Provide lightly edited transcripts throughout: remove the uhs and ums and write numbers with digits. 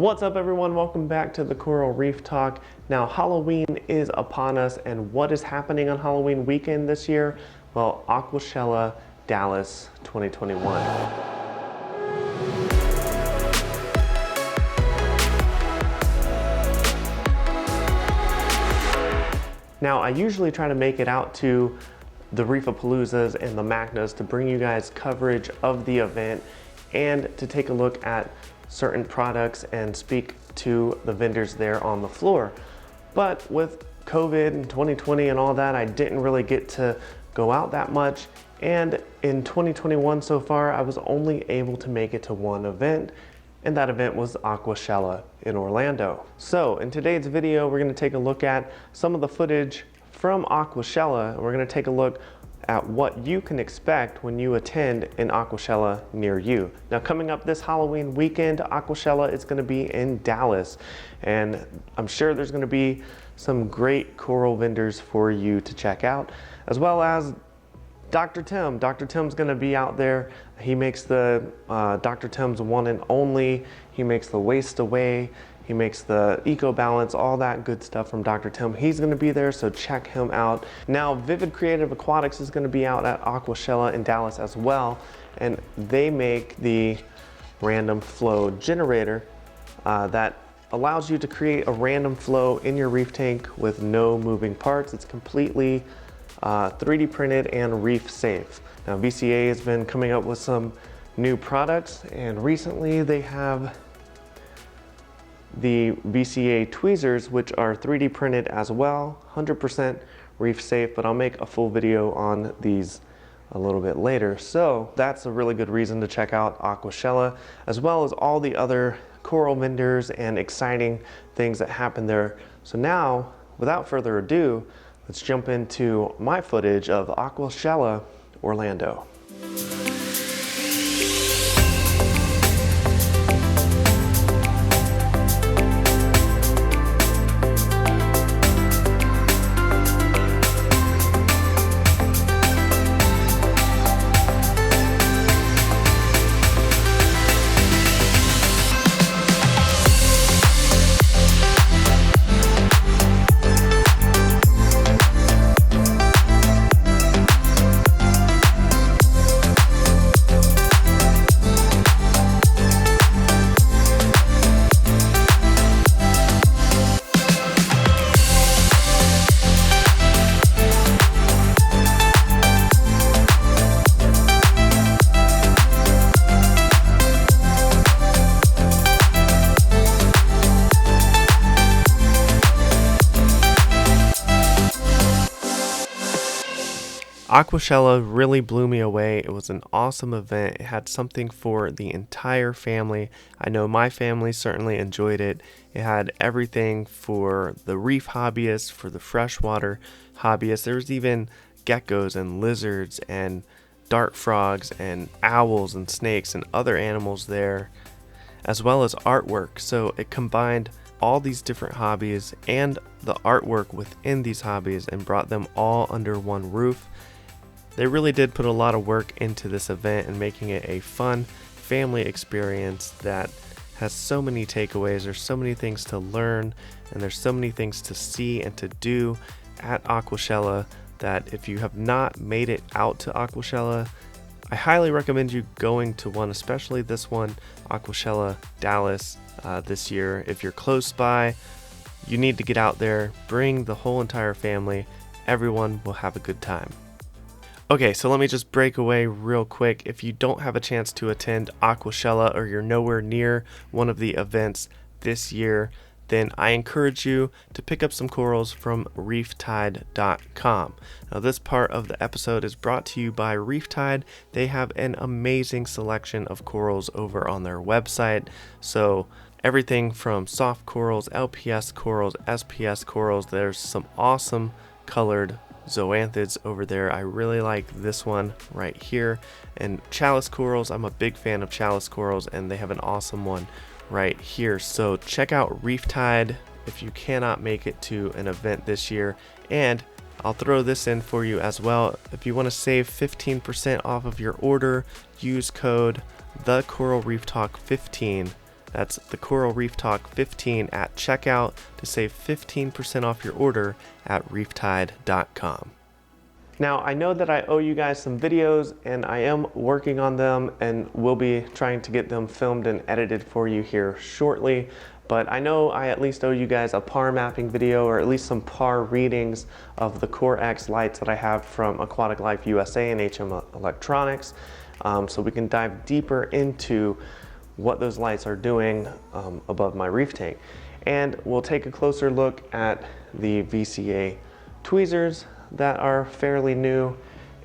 What's up everyone, welcome back to the Coral Reef Talk. Now Halloween is upon us, and what is happening on Halloween weekend this year? Well, Aquashella Dallas 2021. Now I usually try to make it out to the Reefapaloozas and the Macnas to bring you guys coverage of the event and to take a look at certain products and speak to the vendors there on the floor. But with COVID and 2020 and all that, I didn't really get to go out that much. And in 2021 so far, I was only able to make it to one event, and that event was Aquashella in Orlando. So in today's video, we're gonna take a look at some of the footage from Aquashella, and we're gonna take a look at what you can expect when you attend an Aquashella near you. Now coming up this Halloween weekend, Aquashella is gonna be in Dallas, and I'm sure there's gonna be some great coral vendors for you to check out, as well as Dr. Tim. Dr. Tim's gonna be out there. He makes the Dr. Tim's one and only. He makes the Waste Away. He makes the Eco Balance, all that good stuff from Dr. Tim. He's gonna be there, so check him out. Now, Vivid Creative Aquatics is gonna be out at Aquashella in Dallas as well, and they make the random flow generator that allows you to create a random flow in your reef tank with no moving parts. It's completely 3D printed and reef safe. Now, VCA has been coming up with some new products, and recently they have the VCA tweezers, which are 3D printed as well, 100% reef safe, but I'll make a full video on these a little bit later. So that's a really good reason to check out Aquashella, as well as all the other coral vendors and exciting things that happen there. So now, without further ado, let's jump into my footage of Aquashella Orlando. Aquashella really blew me away. It was an awesome event. It had something for the entire family. I know my family certainly enjoyed it. It had everything for the reef hobbyists, for the freshwater hobbyists. There was even geckos and lizards and dart frogs and owls and snakes and other animals there, as well as artwork. So it combined all these different hobbies and the artwork within these hobbies and brought them all under one roof. They really did put a lot of work into this event and making it a fun family experience that has so many takeaways. There's so many things to learn, and there's so many things to see and to do at Aquashella that if you have not made it out to Aquashella, I highly recommend you going to one, especially this one, Aquashella Dallas this year. If you're close by, you need to get out there, bring the whole entire family. Everyone will have a good time. Okay, so let me just break away real quick. If you don't have a chance to attend Aquashella or you're nowhere near one of the events this year, then I encourage you to pick up some corals from reeftide.com. Now this part of the episode is brought to you by Reeftide. They have an amazing selection of corals over on their website. So everything from soft corals, LPS corals, SPS corals. There's some awesome colored zoanthids over there. I really like this one right here. And chalice corals, I'm a big fan of chalice corals, and they have an awesome one right here. So check out Reeftide if you cannot make it to an event this year. And I'll throw this in for you as well. If you want to save 15% off of your order, use code TheCoralReefTalk15 That's TheCoralReefTalk 15 at checkout to save 15% off your order at reeftide.com. Now, I know that I owe you guys some videos, and I am working on them and will be trying to get them filmed and edited for you here shortly. But I know I at least owe you guys a PAR mapping video, or at least some PAR readings of the Core X lights that I have from Aquatic Life USA and HM Electronics, so we can dive deeper into what those lights are doing above my reef tank. And we'll take a closer look at the VCA tweezers that are fairly new.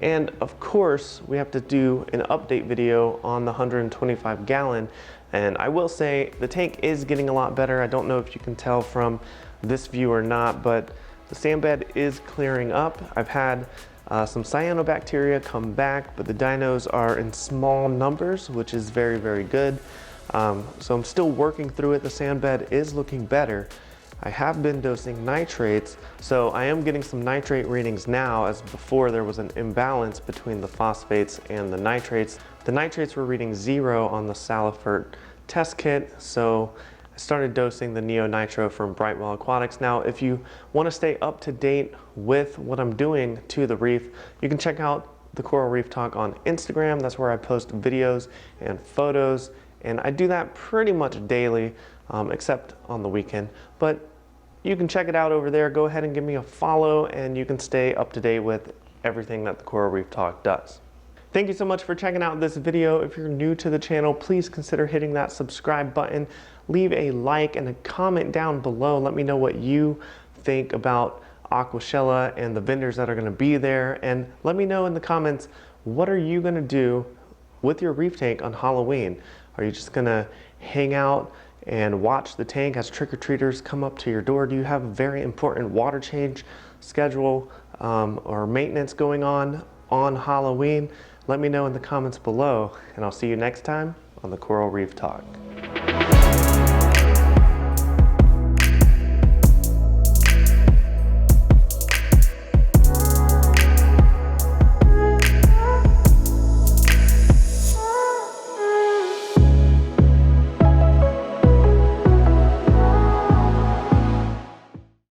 And of course, we have to do an update video on the 125 gallon. And I will say the tank is getting a lot better. I don't know if you can tell from this view or not, but the sand bed is clearing up. I've had some cyanobacteria come back, but the dinos are in small numbers, which is very, very good. So I'm still working through it. The sand bed is looking better. I have been dosing nitrates, so I am getting some nitrate readings now, as before there was an imbalance between the phosphates and the nitrates. The nitrates were reading 0 on the Salifert test kit, so I started dosing the Neo Nitro from Brightwell Aquatics. Now, if you want to stay up to date with what I'm doing to the reef, you can check out the Coral Reef Talk on Instagram. That's where I post videos and photos, and I do that pretty much daily, except on the weekend. But you can check it out over there. Go ahead and give me a follow, and you can stay up to date with everything that the Coral Reef Talk does. Thank you so much for checking out this video. If you're new to the channel, please consider hitting that subscribe button. Leave a like and a comment down below. Let me know what you think about Aquashella and the vendors that are going to be there. And let me know in the comments, what are you going to do with your reef tank on Halloween? Are you just going to hang out and watch the tank as trick-or-treaters come up to your door? Do you have a very important water change schedule or maintenance going on Halloween? Let me know in the comments below, and I'll see you next time on the Coral Reef Talk.